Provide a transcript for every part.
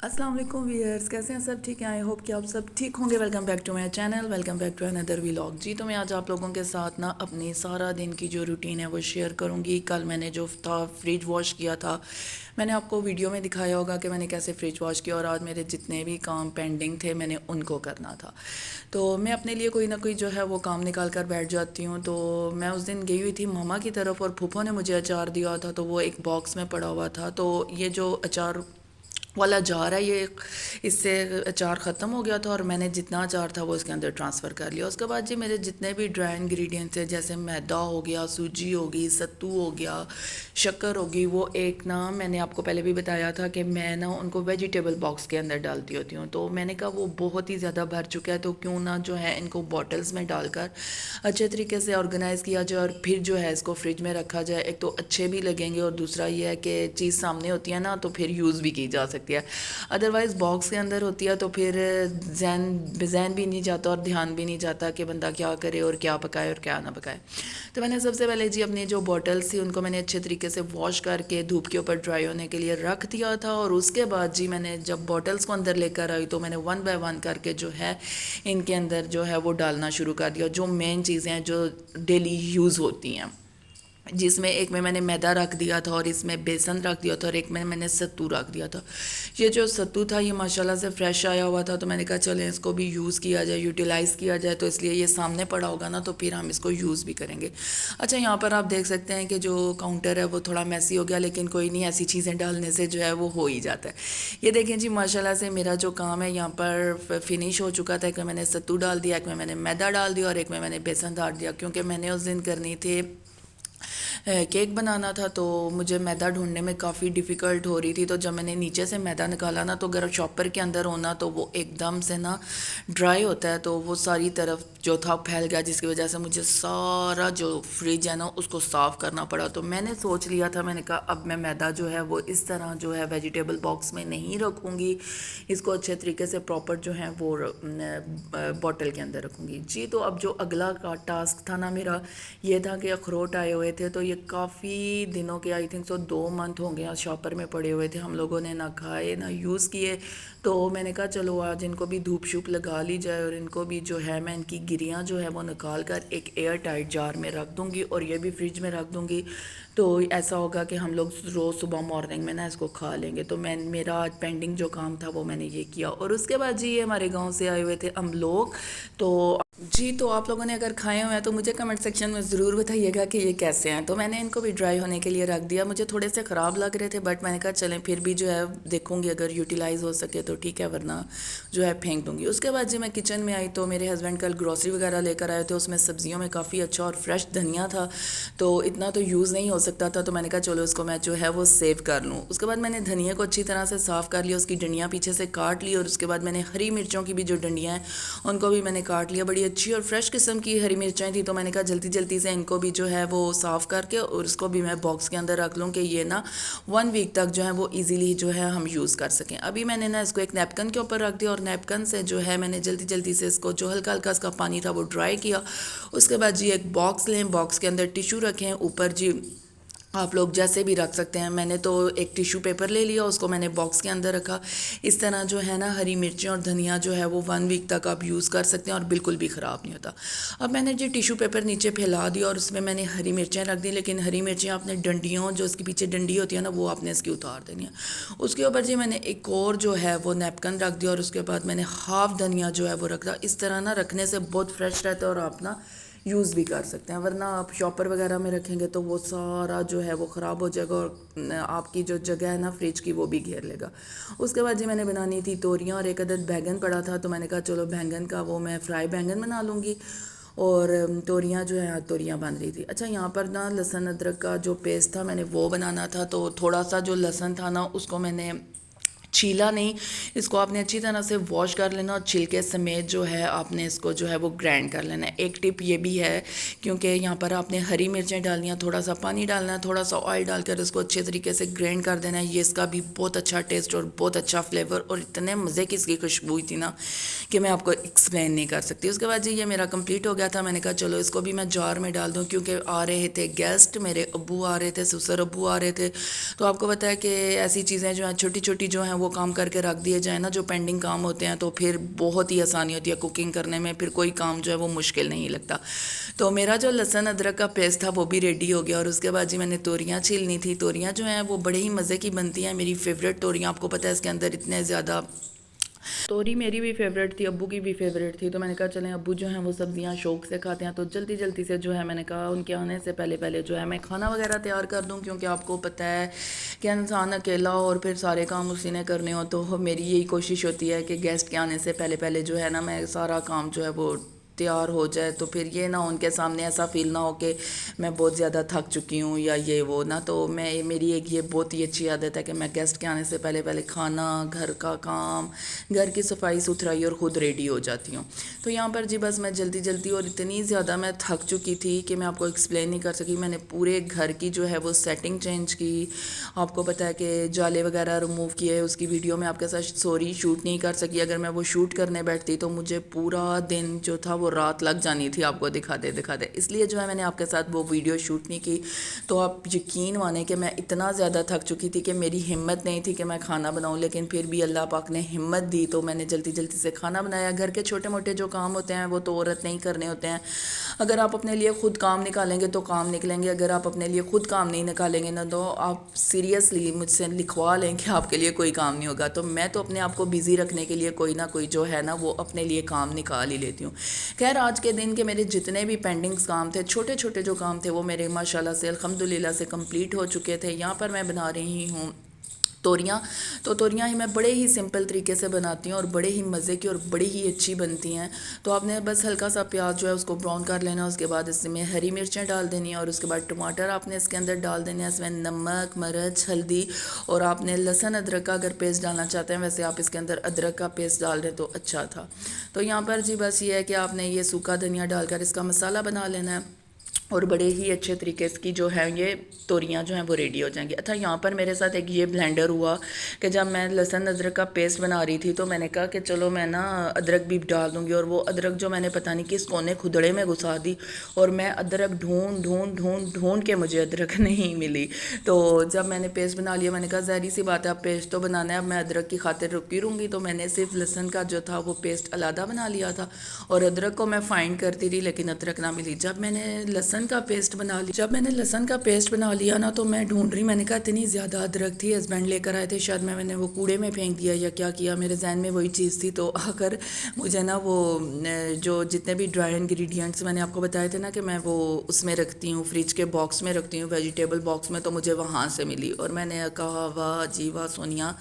अस्सलाम वालेकुम व्यूअर्स, कैसे हैं सब? ठीक है, आई होप कि आप सब ठीक होंगे। Welcome back to my channel, welcome back to another vlog. जी, तो मैं आज आप लोगों के साथ ना अपनी सारा दिन की जो रूटीन है वो शेयर करूंगी। कल मैंने जो था फ्रिज वॉश किया था, मैंने आपको वीडियो में दिखाया होगा कि मैंने कैसे फ्रिज वॉश किया, और आज मेरे जितने भी काम पेंडिंग थे मैंने उनको करना था। तो मैं अपने लिए कोई ना कोई जो है वो काम निकाल कर बैठ जाती हूँ। तो मैं उस दिन गई हुई थी मामा की तरफ, और फूफो ने मुझे अचार दिया था, तो वो एक बॉक्स में पड़ा हुआ था। तो ये जो अचार वाला जार है, ये इससे अचार ख़त्म हो गया था, और मैंने जितना अचार था वो इसके अंदर ट्रांसफ़र कर लिया। उसके बाद जी मेरे जितने भी ड्राई इंग्रेडिएंट्स थे, जैसे मैदा हो गया, सूजी होगी, सत्तू हो गया, शक्कर होगी, वो एक ना मैंने आपको पहले भी बताया था कि मैं ना उनको वेजिटेबल बॉक्स के अंदर डालती होती हूँ। तो मैंने कहा वो बहुत ही ज़्यादा भर चुका है, तो क्यों ना जो है इनको बॉटल्स में डालकर अच्छे तरीके से ऑर्गेनाइज़ किया जाए, और फिर जो है इसको फ्रिज में रखा जाए। एक तो अच्छे भी लगेंगे, और दूसरा ये है कि चीज़ सामने होती है ना, तो फिर यूज़ भी की जा सकती है। अदरवाइज़ बॉक्स के अंदर होती है तो फिर जहन भी नहीं जाता और ध्यान भी नहीं जाता कि बंदा क्या करे और क्या पकाए और क्या ना पकाए। तो मैंने सबसे पहले जी अपनी जो बॉटल्स थी उनको मैंने अच्छे तरीके से वॉश करके धूप के ऊपर ड्राई होने के लिए रख दिया था। और उसके बाद जी मैंने जब बॉटल्स को अंदर लेकर आई, तो मैंने वन बाय वन करके जो है इनके अंदर जो है वो डालना शुरू कर दिया, जो मेन चीज़ें हैं जो डेली यूज़ होती हैं, जिसमें एक में मैंने मैदा रख दिया था, और इसमें बेसन रख दिया था, और एक में मैंने सत्तू रख दिया था। ये जो सत्तू था ये माशाल्लाह से फ्रेश आया हुआ था, तो मैंने कहा चलें इसको भी यूज़ किया जाए, यूटिलाइज़ किया जाए। तो इसलिए ये सामने पड़ा होगा ना, तो फिर हम इसको यूज़ भी करेंगे। अच्छा, यहाँ पर आप देख सकते हैं कि जो काउंटर है वो थोड़ा मैसी हो गया, लेकिन कोई नहीं, ऐसी चीज़ें डालने से जो है वो हो ही जाता है। ये देखें जी, माशाल्लाह से मेरा जो काम है यहाँ पर फिनिश हो चुका था। एक में मैंने सत्तू डाल दिया, एक में मैंने मैदा डाल दिया, और एक में मैंने बेसन डाल दिया, क्योंकि मैंने उस दिन करनी थी केक बनाना था। तो मुझे मैदा ढूंढने में काफ़ी डिफ़िकल्ट हो रही थी। तो जब मैंने नीचे से मैदा निकाला ना, तो अगर चॉपर के अंदर होना तो वो एकदम से ना ड्राई होता है, तो वो सारी तरफ जो था फैल गया, जिसकी वजह से मुझे सारा जो फ्रिज है ना उसको साफ़ करना पड़ा। तो मैंने सोच लिया था, मैंने कहा अब मैं मैदा जो है वो इस तरह जो है वेजिटेबल बॉक्स में नहीं रखूँगी, इसको अच्छे तरीके से प्रॉपर जो है वो बॉटल के अंदर रखूँगी। जी, तो अब जो अगला का टास्क था ना मेरा, ये था कि अखरोट आए हुए थे, तो ये काफ़ी दिनों के, आई थिंक सो 2 मंथ हो गए शॉपर में पड़े हुए थे, हम लोगों ने ना खाए ना यूज़ किए। तो मैंने कहा चलो आज इनको भी धूप शूप लगा ली जाए, और इनको भी जो है मैं इनकी गिरियाँ जो है वो निकाल कर एक एयर टाइट जार में रख दूँगी, और ये भी फ्रिज में रख दूँगी। तो ऐसा होगा कि हम लोग रोज़ सुबह मॉर्निंग में ना इसको खा लेंगे। तो मैं मेरा आज पेंडिंग जो काम था वो मैंने ये किया। और उसके बाद जी ये हमारे गाँव से आए हुए थे हम लोग। तो जी, तो आप लोगों ने अगर खाए हुए हैं तो मुझे कमेंट सेक्शन में ज़रूर बताइएगा कि ये कैसे हैं। तो मैंने इनको भी ड्राई होने के लिए रख दिया। मुझे थोड़े से ख़राब लग रहे थे, बट मैंने कहा चलें फिर भी जो है देखूंगी, अगर यूटिलाइज़ हो सके तो ठीक है, वरना जो है फेंक दूंगी। उसके बाद जी मैं किचन में आई, तो मेरे हस्बैंड कल ग्रॉसरी वगैरह लेकर आए थे, उसमें सब्जियों में काफ़ी अच्छा और फ्रेश धनिया था। तो इतना तो यूज़ नहीं हो सकता था, तो मैंने कहा चलो इसको मैं जो है वो सेव कर लूँ। उसके बाद मैंने धनिया को अच्छी तरह से साफ़ कर लिया, उसकी डंडियाँ पीछे से काट ली, और उसके बाद मैंने हरी मिर्चों की भी जो डंडियाँ हैं उनको भी मैंने काट लिया। बड़ी अच्छी और फ्रेश किस्म की हरी मिर्चें थी, तो मैंने कहा जल्दी जल्दी से इनको भी जो है वो साफ़ करके और इसको भी मैं बॉक्स के अंदर रख लूँ, कि ये ना 1 वीक तक जो है वो ईज़िली जो है हम यूज़ कर सकें। अभी मैंने ना इसको एक नैपकिन के ऊपर रख दिया, और नैपकिन से जो है मैंने जल्दी जल्दी से इसको जो हल्का हल्का इसका पानी था वो ड्राई किया। उसके बाद जी एक बॉक्स लें, बॉक्स के अंदर टिशू रखें, ऊपर जी आप लोग जैसे भी रख सकते हैं। मैंने तो एक टिश्यू पेपर ले लिया, उसको मैंने बॉक्स के अंदर रखा। इस तरह जो है ना हरी मिर्चें और धनिया जो है वो 1 वीक तक आप यूज़ कर सकते हैं, और बिल्कुल भी ख़राब नहीं होता। अब मैंने जो टिश्यू पेपर नीचे फैला दिया, और उसमें मैंने हरी मिर्चें रख दी, लेकिन हरी मिर्चें आपने डंडियों जो उसके पीछे डंडी होती है ना, वो आपने इसकी उतार देनी है। उसके ऊपर जी मैंने एक और जो है वो नैपकिन रख दिया, और उसके बाद मैंने हाफ़ धनिया जो है वो रख दिया। इस तरह ना रखने से बहुत फ्रेश रहता है, और आप ना यूज़ भी कर सकते हैं। वरना आप शॉपर वगैरह में रखेंगे तो वो सारा जो है वो ख़राब हो जाएगा, और आपकी जो जगह है ना फ्रिज की वो भी घेर लेगा। उसके बाद जी मैंने बनानी थी तोरियाँ, और एक अदद बैंगन पड़ा था, तो मैंने कहा चलो बैंगन का वो मैं फ्राई बैंगन बना लूँगी। और तोरियाँ जो है तोरियाँ बन रही थी। अच्छा, यहाँ पर ना लहसुन अदरक का जो पेस्ट था मैंने वो बनाना था, तो थोड़ा सा जो लहसुन था ना उसको मैंने छीला नहीं, इसको आपने अच्छी तरह से वॉश कर लेना और छिलके समेत जो है आपने इसको जो है वो ग्राइंड कर लेना है। एक टिप ये भी है, क्योंकि यहाँ पर आपने हरी मिर्चें डालनी है, थोड़ा सा पानी डालना है, थोड़ा सा ऑयल डालकर इसको अच्छे तरीके से ग्राइंड कर देना है। ये इसका भी बहुत अच्छा टेस्ट और बहुत अच्छा फ्लेवर और इतने मज़े की इसकी खुशबू थी ना कि मैं आपको एक्सप्लेन नहीं कर सकती। उसके बाद जी ये मेरा कंप्लीट हो गया था। मैंने कहा चलो इसको भी मैं जार में डाल दूँ, क्योंकि आ रहे थे गेस्ट, मेरे अब्बू आ रहे थे, ससुर अब्बू आ रहे थे। तो आपको पता है कि ऐसी चीज़ें जो हैं छोटी छोटी जो हैं वो काम करके रख दिए जाए ना, जो पेंडिंग काम होते हैं, तो फिर बहुत ही आसानी होती है कुकिंग करने में, फिर कोई काम जो है वो मुश्किल नहीं लगता। तो मेरा जो लहसुन अदरक का पेस्ट था वो भी रेडी हो गया। और उसके बाद जी मैंने तोरियाँ छीलनी थी। तोरियाँ जो हैं वो बड़े ही मज़े की बनती हैं, मेरी फेवरेट तोरियाँ। आपको पता है इसके अंदर इतने ज़्यादा, तोरी मेरी भी फेवरेट थी, अब्बू की भी फेवरेट थी। तो मैंने कहा चलें, अब्बू जो हैं वो सब्जियां शौक से खाते हैं, तो जल्दी जल्दी से जो है मैंने कहा उनके आने से पहले पहले जो है मैं खाना वगैरह तैयार कर दूं, क्योंकि आपको पता है कि इंसान अकेला और फिर सारे काम उसी ने करने हो। तो मेरी यही कोशिश होती है कि गेस्ट के आने से पहले पहले जो है ना मैं सारा काम जो है वो तैयार हो जाए, तो फिर ये ना उनके सामने ऐसा फील ना हो कि मैं बहुत ज़्यादा थक चुकी हूँ या ये वो ना। तो मैं, मेरी एक ये बहुत ही अच्छी आदत है कि मैं गेस्ट के आने से पहले पहले खाना, घर का काम, घर की सफाई सुथराई और ख़ुद रेडी हो जाती हूँ। तो यहाँ पर जी बस मैं जल्दी जल्दी, और इतनी ज़्यादा मैं थक चुकी थी कि मैं आपको एक्सप्लेन नहीं कर सकी। मैंने पूरे घर की जो है वो सेटिंग चेंज की। आपको पता है कि जाले वगैरह रिमूव किए, उसकी वीडियो मैं आपके साथ सॉरी शूट नहीं कर सकी। अगर मैं वो शूट करने बैठती तो मुझे पूरा दिन जो था वो रात लग जानी थी आपको दिखाते दिखाते, इसलिए जो है मैंने आपके साथ वो वीडियो शूट नहीं की। तो आप यकीन माने कि मैं इतना ज़्यादा थक चुकी थी कि मेरी हिम्मत नहीं थी कि मैं खाना बनाऊं, लेकिन फिर भी अल्लाह पाक ने हिम्मत दी तो मैंने जल्दी जल्दी से खाना बनाया। घर के छोटे मोटे जो काम होते हैं वो तो औरत नहीं करने होते हैं। अगर आप अपने लिए खुद काम निकालेंगे तो काम निकलेंगे, अगर आप अपने लिए खुद काम नहीं निकालेंगे ना तो आप सीरियसली मुझसे लिखवा लें कि आपके लिए कोई काम नहीं होगा। तो मैं तो अपने आप को बिज़ी रखने के लिए कोई ना कोई जो है ना वो अपने लिए काम निकाल ही लेती हूँ। खैर आज के दिन के मेरे जितने भी पेंडिंग्स काम थे, छोटे छोटे जो काम थे, वो मेरे माशाल्लाह से अल्हम्दुलिल्लाह से कंप्लीट हो चुके थे। यहाँ पर मैं बना रही हूँ तोरियाँ। तो तोरियाँ ही मैं बड़े ही सिंपल तरीके से बनाती हूँ और बड़े ही मज़े की और बड़ी ही अच्छी बनती हैं। तो आपने बस हल्का सा प्याज जो है उसको ब्राउन कर लेना, उसके बाद इसमें हरी मिर्चें डाल देनी है और उसके बाद टमाटर आपने इसके अंदर डाल देने हैं, इसमें नमक, मिर्च, हल्दी, और आपने लहसुन अदरक का अगर पेस्ट डालना चाहते हैं, वैसे आप इसके अंदर अदरक का पेस्ट डाल दें तो अच्छा था। तो यहाँ पर जी बस ये है कि आपने ये सूखा धनिया डालकर इसका मसाला बना लेना है और बड़े ही अच्छे तरीके की जो है ये तोरियाँ जो हैं वो रेडी हो जाएंगी। अच्छा यहाँ पर मेरे साथ एक ये ब्लेंडर हुआ कि जब मैं लहसुन अदरक का पेस्ट बना रही थी तो मैंने कहा कि चलो मैं ना अदरक भी डाल दूँगी, और वो अदरक जो मैंने पता नहीं किस कोने खुदड़े में घुसा दी और मैं अदरक ढूंढ ढूंढ ढूंढ ढूंढ के मुझे अदरक नहीं मिली। तो जब मैंने पेस्ट बना लिया मैंने कहा ज़ाहिर सी बात है अब पेस्ट तो बनाना है, अब मैं अदरक की खातिर रुकी रहूँगी। तो मैंने सिर्फ लहसुन का जो था वो पेस्ट अलहदा बना लिया था और अदरक को मैं फाइंड करती रही लेकिन अदरक ना मिली। जब मैंने लहसुन का पेस्ट बना लिया ना तो मैं ढूंढ रही, मैंने कहा इतनी ज़्यादा अदरक थी, हस्बैंड लेकर आए थे, शायद मैंने वो कूड़े में फेंक दिया या क्या किया, मेरे जहन में वही चीज़ थी। तो आकर मुझे ना वो जो जितने भी ड्राई इंग्रेडिएंट्स मैंने आपको बताए थे ना कि मैं वो उसमें रखती हूँ, फ्रिज के बॉक्स में रखती हूँ, वेजिटेबल बॉक्स में, तो मुझे वहाँ से मिली। और मैंने कहा वाह जी वाह सोनिया,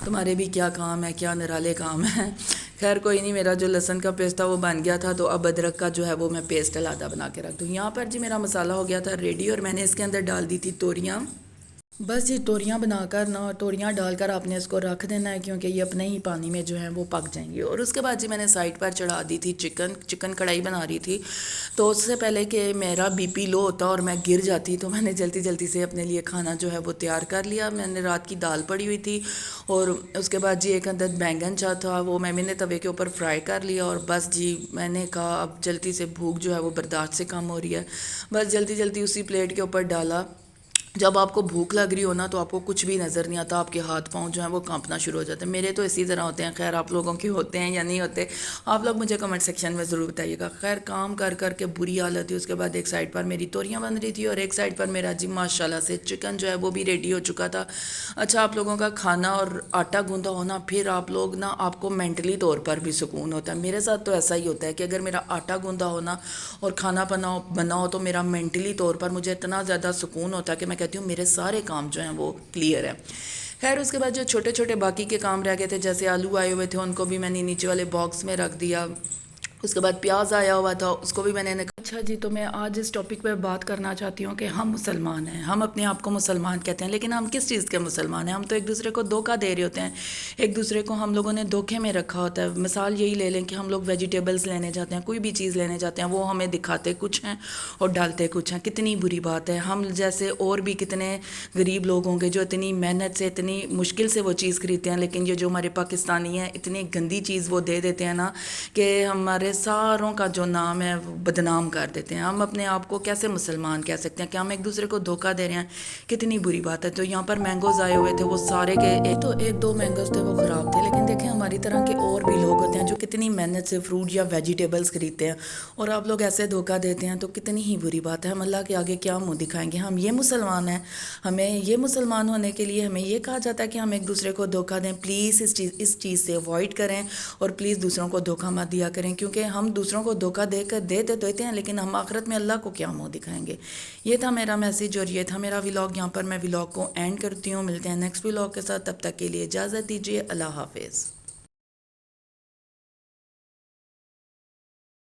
तुम्हारे भी क्या काम है, क्या निराले काम है। खैर कोई नहीं, मेरा जो लहसुन का पेस्ट था वो बन गया था, तो अब अदरक का जो है वो मैं पेस्ट अलहदा बना के रख दूँ। यहाँ पर जी मेरा मसाला हो गया था रेडी और मैंने इसके अंदर डाल दी थी तोरियाँ। बस ये तोरियाँ बनाकर ना, तोरियाँ डालकर आपने इसको रख देना है, क्योंकि ये अपने ही पानी में जो है वो पक जाएंगी। और उसके बाद जी मैंने साइड पर चढ़ा दी थी चिकन कढ़ाई बना रही थी। तो उससे पहले कि मेरा बीपी लो होता और मैं गिर जाती, तो मैंने जल्दी जल्दी से अपने लिए खाना जो है वो तैयार कर लिया। मैंने रात की दाल पड़ी हुई थी और उसके बाद जी एक अंदर बैंगन चाह था, वो मैंने तवे के ऊपर फ्राई कर लिया। और बस जी मैंने कहा अब जल्दी से भूख जो है वो बर्दाश्त से कम हो रही है, बस जल्दी जल्दी उसी प्लेट के ऊपर डाला। जब आपको भूख लग रही हो ना तो आपको कुछ भी नज़र नहीं आता, आपके हाथ पाँव जो हैं वो कांपना शुरू हो जाते हैं। मेरे तो इसी तरह होते हैं, खैर आप लोगों के होते हैं या नहीं होते, आप लोग मुझे कमेंट सेक्शन में ज़रूर बताइएगा। खैर काम कर कर के बुरी हालत थी। उसके बाद एक साइड पर मेरी तोरियाँ बन रही थी और एक साइड पर मेरा जी माशाल्लाह से चिकन जो है वो भी रेडी हो चुका था। अच्छा, आप लोगों का खाना और आटा गूंदा होना, फिर आप लोग ना, आपको मेंटली तौर पर भी सुकून होता है। मेरे साथ तो ऐसा ही होता है कि अगर मेरा आटा गूंदा होना और खाना बना हो तो मेरा मेंटली तौर पर मुझे इतना ज़्यादा सुकून होता है कि मैं कहती हूँ मेरे सारे काम जो हैं वो क्लियर है। खैर उसके बाद जो छोटे छोटे बाकी के काम रह गए थे, जैसे आलू आए हुए थे, उनको भी मैंने नीचे वाले बॉक्स में रख दिया। उसके बाद प्याज आया हुआ था, उसको भी मैंने अच्छा जी। तो मैं आज इस टॉपिक पे बात करना चाहती हूँ कि हम मुसलमान हैं, हम अपने आप को मुसलमान कहते हैं, लेकिन हम किस चीज़ के मुसलमान हैं? हम तो एक दूसरे को धोखा दे रहे होते हैं, एक दूसरे को हम लोगों ने धोखे में रखा होता है। मिसाल यही ले लें कि हम लोग वेजिटेबल्स लेने जाते हैं, कोई भी चीज़ लेने जाते हैं, वो हमें दिखाते कुछ हैं और डालते कुछ हैं। कितनी बुरी बात है। हम जैसे और भी कितने गरीब लोग होंगे जो इतनी मेहनत से, इतनी मुश्किल से वो चीज़ खरीदते हैं, लेकिन ये जो हमारे पाकिस्तानी हैं, इतनी गंदी चीज़ वो दे देते हैं ना कि हमारे सारों का जो नाम है वो बदनाम कर देते हैं। हम अपने आप को कैसे मुसलमान कह सकते हैं? क्या हम एक दूसरे को धोखा दे रहे हैं? कितनी बुरी बात है। तो यहाँ पर मैंगोज़ आए हुए थे, वो सारे के एक दो मैंगोज़ थे वो ख़राब थे, लेकिन देखें हमारी तरह के और भी लोग होते हैं जो कितनी मेहनत से फ्रूट या वेजिटेबल्स खरीदते हैं, और आप लोग ऐसे धोखा देते हैं, तो कितनी ही बुरी बात है। हम अल्लाह के आगे क्या मुँह दिखाएंगे? हम ये मुसलमान हैं, हमें ये मुसलमान होने के लिए हमें ये कहा जाता है कि हम एक दूसरे को धोखा दें। प्लीज़ इस चीज़ से अवॉइड करें और प्लीज़ दूसरों को धोखा मत दिया करें, क्योंकि हम दूसरों को धोखा देते हैं, लेकिन हम आखिरत में अल्लाह को क्या मुँह दिखाएंगे। ये था मेरा मैसेज और ये था मेरा व्लॉग। यहाँ पर मैं व्लॉग को एंड करती हूँ। मिलते हैं नेक्स्ट व्लॉग के साथ, तब तक के लिए इजाज़त दीजिए। अल्लाह हाफिज़।